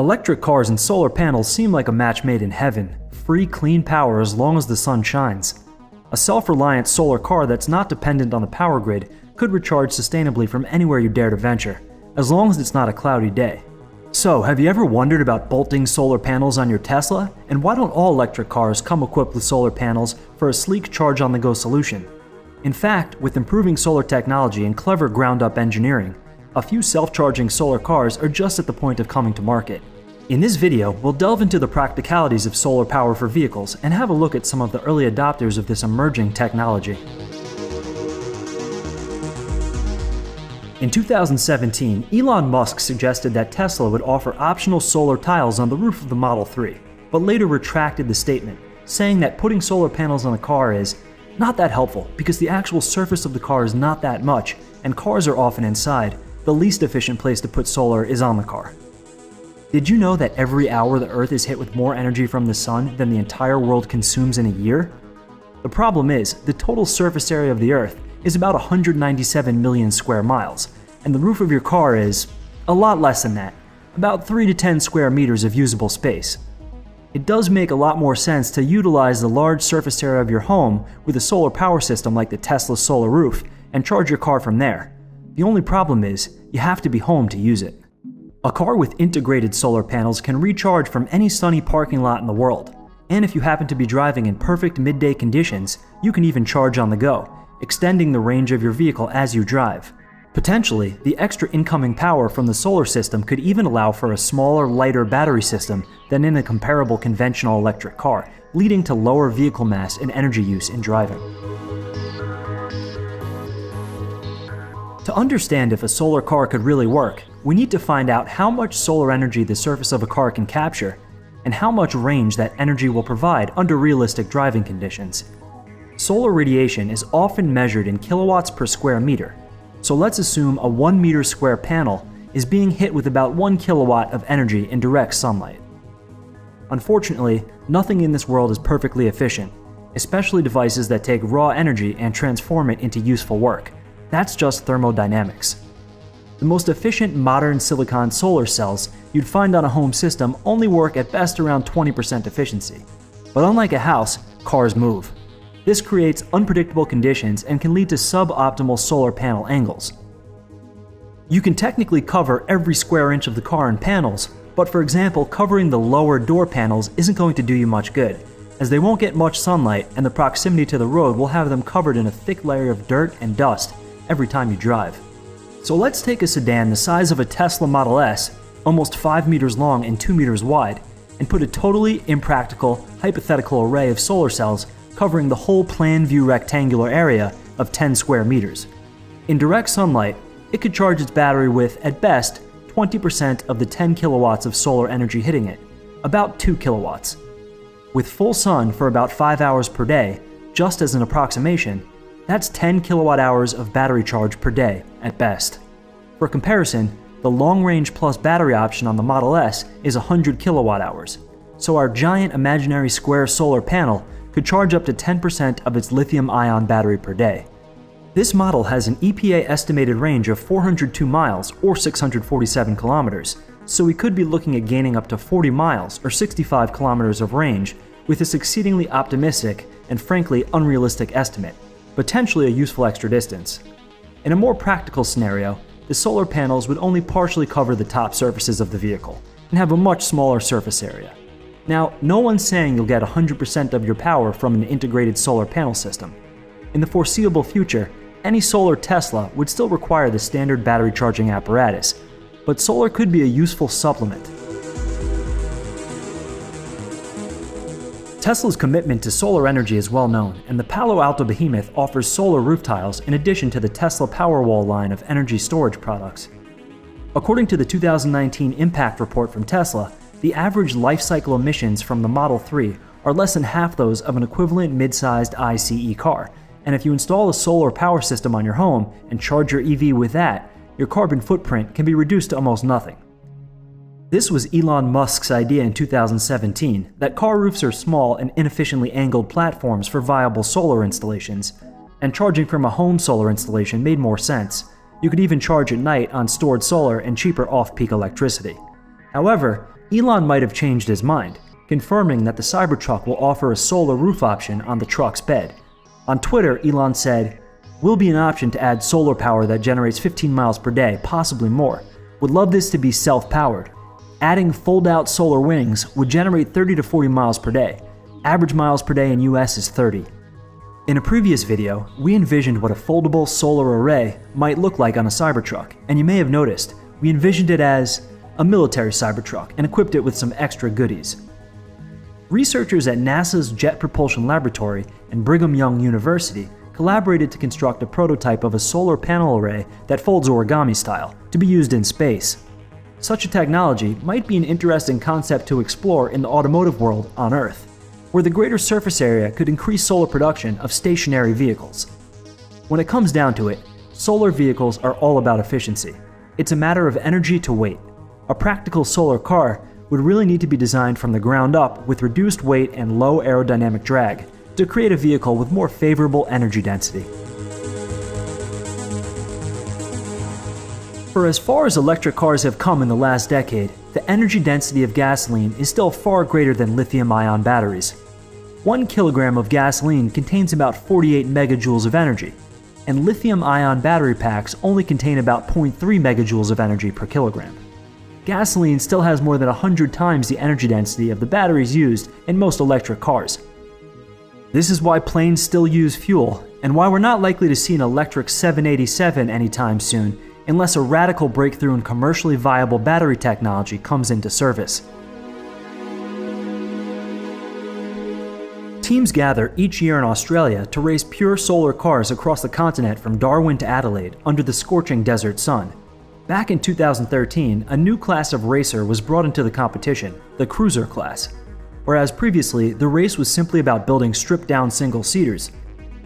Electric cars and solar panels seem like a match made in heaven. Free, clean power as long as the sun shines. A self-reliant solar car that's not dependent on the power grid could recharge sustainably from anywhere you dare to venture, as long as it's not a cloudy day. So, have you ever wondered about bolting solar panels on your Tesla? And why don't all electric cars come equipped with solar panels for a sleek charge-on-the-go solution? In fact, with improving solar technology and clever ground-up engineering, a few self-charging solar cars are just at the point of coming to market. In this video, we'll delve into the practicalities of solar power for vehicles and have a look at some of the early adopters of this emerging technology. In 2017, Elon Musk suggested that Tesla would offer optional solar tiles on the roof of the Model 3, but later retracted the statement, saying that putting solar panels on a car is not that helpful because the actual surface of the car is not that much, and cars are often inside. The least efficient place to put solar is on the car. Did you know that every hour the Earth is hit with more energy from the sun than the entire world consumes in a year? The problem is, the total surface area of the Earth is about 197 million square miles, and the roof of your car is a lot less than that, about 3 to 10 square meters of usable space. It does make a lot more sense to utilize the large surface area of your home with a solar power system like the Tesla Solar Roof and charge your car from there. The only problem is, you have to be home to use it. A car with integrated solar panels can recharge from any sunny parking lot in the world, and if you happen to be driving in perfect midday conditions, you can even charge on the go, extending the range of your vehicle as you drive. Potentially, the extra incoming power from the solar system could even allow for a smaller, lighter battery system than in a comparable conventional electric car, leading to lower vehicle mass and energy use in driving. To understand if a solar car could really work, we need to find out how much solar energy the surface of a car can capture, and how much range that energy will provide under realistic driving conditions. Solar radiation is often measured in kilowatts per square meter, so let's assume a 1 meter square panel is being hit with about 1 kilowatt of energy in direct sunlight. Unfortunately, nothing in this world is perfectly efficient, especially devices that take raw energy and transform it into useful work. That's just thermodynamics. The most efficient modern silicon solar cells you'd find on a home system only work at best around 20% efficiency. But unlike a house, cars move. This creates unpredictable conditions and can lead to suboptimal solar panel angles. You can technically cover every square inch of the car in panels, but for example, covering the lower door panels isn't going to do you much good, as they won't get much sunlight and the proximity to the road will have them covered in a thick layer of dirt and dust every time you drive. So let's take a sedan the size of a Tesla Model S, almost 5 meters long and 2 meters wide, and put a totally impractical, hypothetical array of solar cells covering the whole plan view rectangular area of 10 square meters. In direct sunlight, it could charge its battery with, at best, 20% of the 10 kilowatts of solar energy hitting it, about 2 kilowatts. With full sun for about 5 hours per day, just as an approximation, that's 10 kilowatt hours of battery charge per day, at best. For comparison, the long-range plus battery option on the Model S is 100 kilowatt hours, so our giant imaginary square solar panel could charge up to 10% of its lithium-ion battery per day. This model has an EPA estimated range of 402 miles or 647 kilometers, so we could be looking at gaining up to 40 miles or 65 kilometers of range with this exceedingly optimistic and frankly unrealistic estimate, potentially a useful extra distance. In a more practical scenario, the solar panels would only partially cover the top surfaces of the vehicle and have a much smaller surface area. Now, no one's saying you'll get 100% of your power from an integrated solar panel system. In the foreseeable future, any solar Tesla would still require the standard battery charging apparatus, but solar could be a useful supplement. Tesla's commitment to solar energy is well known, and the Palo Alto behemoth offers solar roof tiles in addition to the Tesla Powerwall line of energy storage products. According to the 2019 impact report from Tesla, the average life cycle emissions from the Model 3 are less than half those of an equivalent mid-sized ICE car, and if you install a solar power system on your home and charge your EV with that, your carbon footprint can be reduced to almost nothing. This was Elon Musk's idea in 2017, that car roofs are small and inefficiently angled platforms for viable solar installations, and charging from a home solar installation made more sense. You could even charge at night on stored solar and cheaper off-peak electricity. However, Elon might have changed his mind, confirming that the Cybertruck will offer a solar roof option on the truck's bed. On Twitter, Elon said, "Will be an option to add solar power that generates 15 miles per day, possibly more. Would love this to be self-powered. Adding fold-out solar wings would generate 30 to 40 miles per day. Average miles per day in US is 30. In a previous video, we envisioned what a foldable solar array might look like on a Cybertruck, and you may have noticed, we envisioned it as a military Cybertruck and equipped it with some extra goodies. Researchers at NASA's Jet Propulsion Laboratory and Brigham Young University collaborated to construct a prototype of a solar panel array that folds origami style, to be used in space. Such a technology might be an interesting concept to explore in the automotive world on Earth, where the greater surface area could increase solar production of stationary vehicles. When it comes down to it, solar vehicles are all about efficiency. It's a matter of energy to weight. A practical solar car would really need to be designed from the ground up with reduced weight and low aerodynamic drag to create a vehicle with more favorable energy density. For as far as electric cars have come in the last decade, the energy density of gasoline is still far greater than lithium-ion batteries. 1 kilogram of gasoline contains about 48 megajoules of energy, and lithium-ion battery packs only contain about 0.3 megajoules of energy per kilogram. Gasoline still has more than 100 times the energy density of the batteries used in most electric cars. This is why planes still use fuel, and why we're not likely to see an electric 787 anytime soon, unless a radical breakthrough in commercially viable battery technology comes into service. Teams gather each year in Australia to race pure solar cars across the continent from Darwin to Adelaide under the scorching desert sun. Back in 2013, a new class of racer was brought into the competition, the cruiser class. Whereas previously, the race was simply about building stripped-down single-seaters.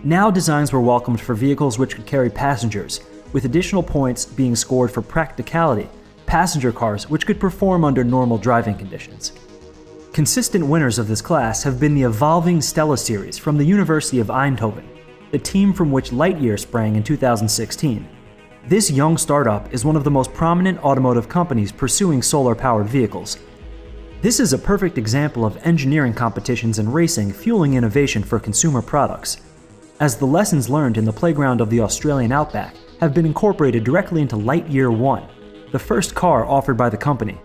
Now designs were welcomed for vehicles which could carry passengers, with additional points being scored for practicality, passenger cars which could perform under normal driving conditions. Consistent winners of this class have been the evolving Stella series from the University of Eindhoven, the team from which Lightyear sprang in 2016. This young startup is one of the most prominent automotive companies pursuing solar-powered vehicles. This is a perfect example of engineering competitions and racing fueling innovation for consumer products, as the lessons learned in the playground of the Australian outback have been incorporated directly into Lightyear 1, the first car offered by the company,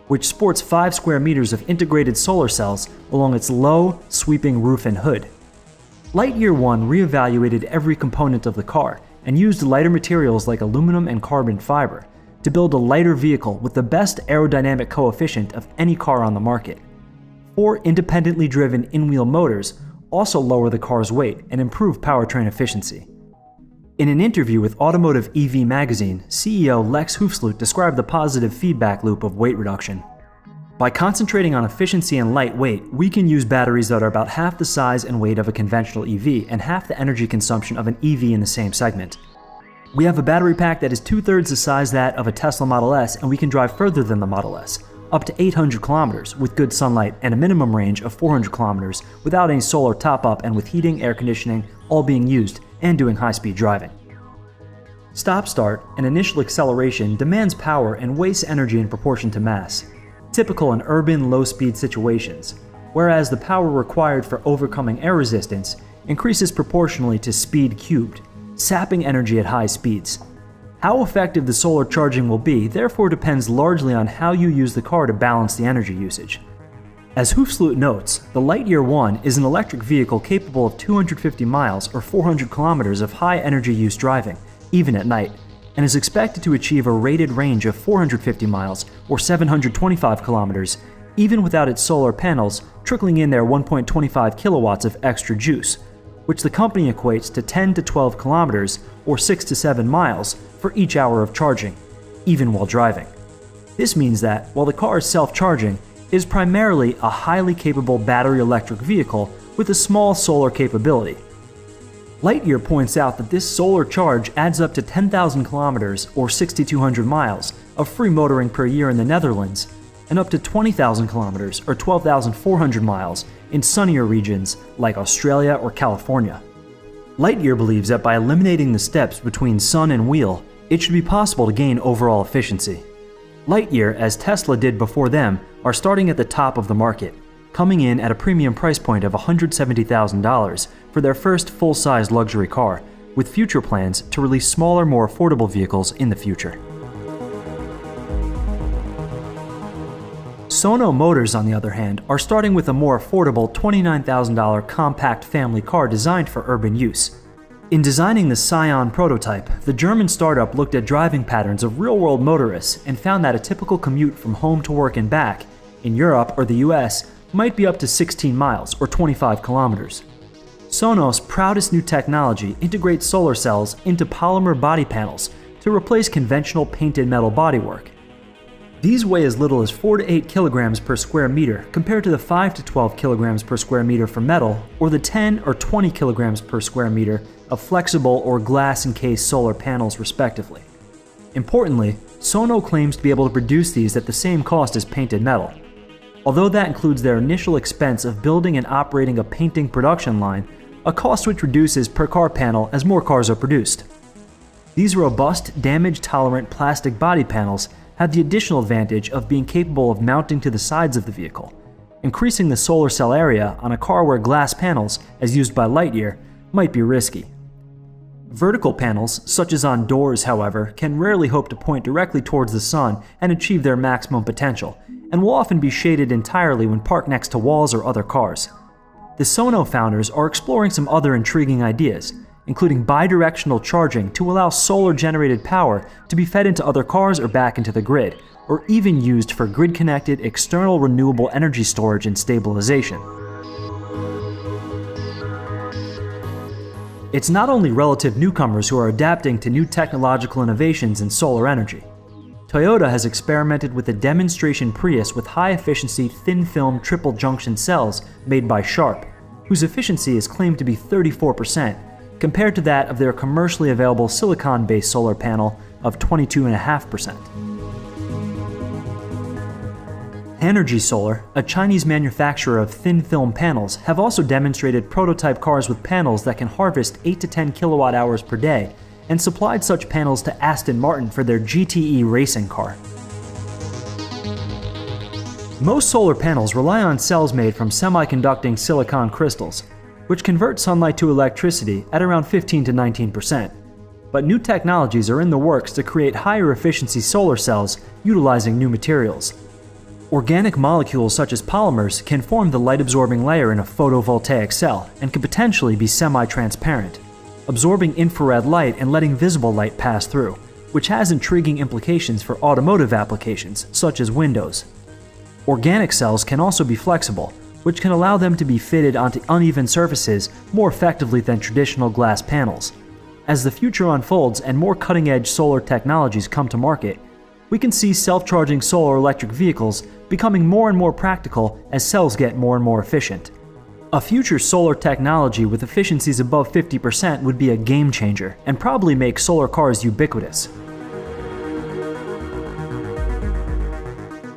which sports 5 square meters of integrated solar cells along its low, sweeping roof and hood. Lightyear 1 reevaluated every component of the car and used lighter materials like aluminum and carbon fiber to build a lighter vehicle with the best aerodynamic coefficient of any car on the market. 4 independently driven in-wheel motors also lower the car's weight and improve powertrain efficiency. In an interview with Automotive EV magazine, CEO Lex Hoofsloot described the positive feedback loop of weight reduction. By concentrating on efficiency and lightweight, we can use batteries that are about half the size and weight of a conventional EV and half the energy consumption of an EV in the same segment. We have a battery pack that is 2/3 the size that of a Tesla Model S, and we can drive further than the Model S, up to 800 kilometers with good sunlight and a minimum range of 400 kilometers without any solar top-up and with heating, air conditioning, all being used and doing high-speed driving. Stop-start and initial acceleration demands power and wastes energy in proportion to mass, typical in urban low-speed situations, whereas the power required for overcoming air resistance increases proportionally to speed cubed, sapping energy at high speeds. How effective the solar charging will be therefore depends largely on how you use the car to balance the energy usage. As Hoofsloot notes, the Lightyear 1 is an electric vehicle capable of 250 miles or 400 kilometers of high energy use driving, even at night, and is expected to achieve a rated range of 450 miles or 725 kilometers, even without its solar panels trickling in their 1.25 kilowatts of extra juice, which the company equates to 10 to 12 kilometers or 6 to 7 miles for each hour of charging, even while driving. This means that, while the car is self-charging, it is primarily a highly capable battery electric vehicle with a small solar capability. Lightyear points out that this solar charge adds up to 10,000 kilometers or 6,200 miles of free motoring per year in the Netherlands, and up to 20,000 kilometers or 12,400 miles in sunnier regions like Australia or California. Lightyear believes that by eliminating the steps between sun and wheel, it should be possible to gain overall efficiency. Lightyear, as Tesla did before them, are starting at the top of the market, coming in at a premium price point of $170,000 for their first full-size luxury car, with future plans to release smaller, more affordable vehicles in the future. Sono Motors, on the other hand, are starting with a more affordable $29,000 compact family car designed for urban use. In designing the Scion prototype, the German startup looked at driving patterns of real-world motorists and found that a typical commute from home to work and back, in Europe or the US, might be up to 16 miles or 25 kilometers. Sono's proudest new technology integrates solar cells into polymer body panels to replace conventional painted metal bodywork. These weigh as little as 4 to 8 kilograms per square meter compared to the 5 to 12 kilograms per square meter for metal, or the 10 or 20 kilograms per square meter of flexible or glass-encased solar panels respectively. Importantly, Sono claims to be able to produce these at the same cost as painted metal. Although that includes their initial expense of building and operating a painting production line, a cost which reduces per car panel as more cars are produced. These robust, damage-tolerant plastic body panels have the additional advantage of being capable of mounting to the sides of the vehicle, increasing the solar cell area on a car where glass panels, as used by Lightyear, might be risky. Vertical panels, such as on doors, however, can rarely hope to point directly towards the sun and achieve their maximum potential, and will often be shaded entirely when parked next to walls or other cars. The Sono founders are exploring some other intriguing ideas, including bidirectional charging to allow solar-generated power to be fed into other cars or back into the grid, or even used for grid-connected external renewable energy storage and stabilization. It's not only relative newcomers who are adapting to new technological innovations in solar energy. Toyota has experimented with a demonstration Prius with high-efficiency thin-film triple-junction cells made by Sharp, whose efficiency is claimed to be 34%, compared to that of their commercially available silicon-based solar panel of 22.5%. Hanergy Solar, a Chinese manufacturer of thin-film panels, have also demonstrated prototype cars with panels that can harvest 8 to 10 kilowatt-hours per day, and supplied such panels to Aston Martin for their GTE racing car. Most solar panels rely on cells made from semiconducting silicon crystals, which convert sunlight to electricity at around 15 to 19%. But new technologies are in the works to create higher efficiency solar cells utilizing new materials. Organic molecules such as polymers can form the light-absorbing layer in a photovoltaic cell and can potentially be semi-transparent, absorbing infrared light and letting visible light pass through, which has intriguing implications for automotive applications such as windows. Organic cells can also be flexible, which can allow them to be fitted onto uneven surfaces more effectively than traditional glass panels. As the future unfolds and more cutting-edge solar technologies come to market, we can see self-charging solar electric vehicles becoming more and more practical as cells get more and more efficient. A future solar technology with efficiencies above 50% would be a game changer and probably make solar cars ubiquitous.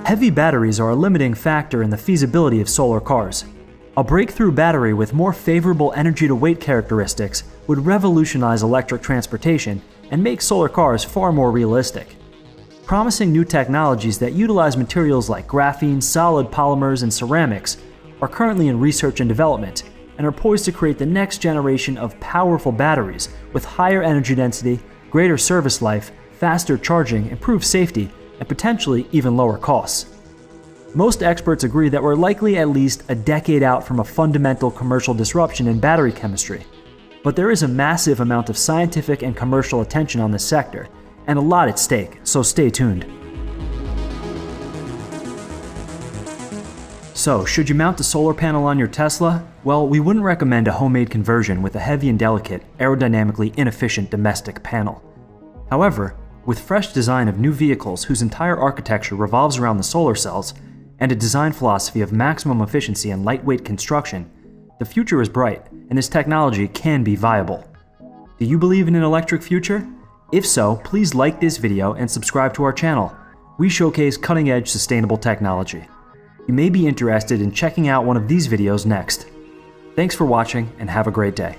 Heavy batteries are a limiting factor in the feasibility of solar cars. A breakthrough battery with more favorable energy-to-weight characteristics would revolutionize electric transportation and make solar cars far more realistic. Promising new technologies that utilize materials like graphene, solid polymers, and ceramics are currently in research and development and are poised to create the next generation of powerful batteries with higher energy density, greater service life, faster charging, improved safety, and potentially even lower costs. Most experts agree that we're likely at least a decade out from a fundamental commercial disruption in battery chemistry, but there is a massive amount of scientific and commercial attention on this sector, and a lot at stake, so stay tuned. So, should you mount a solar panel on your Tesla? Well, we wouldn't recommend a homemade conversion with a heavy and delicate, aerodynamically inefficient domestic panel. However, with fresh design of new vehicles whose entire architecture revolves around the solar cells, and a design philosophy of maximum efficiency and lightweight construction, the future is bright, and this technology can be viable. Do you believe in an electric future? If so, please like this video and subscribe to our channel. We showcase cutting-edge sustainable technology. You may be interested in checking out one of these videos next. Thanks for watching and have a great day.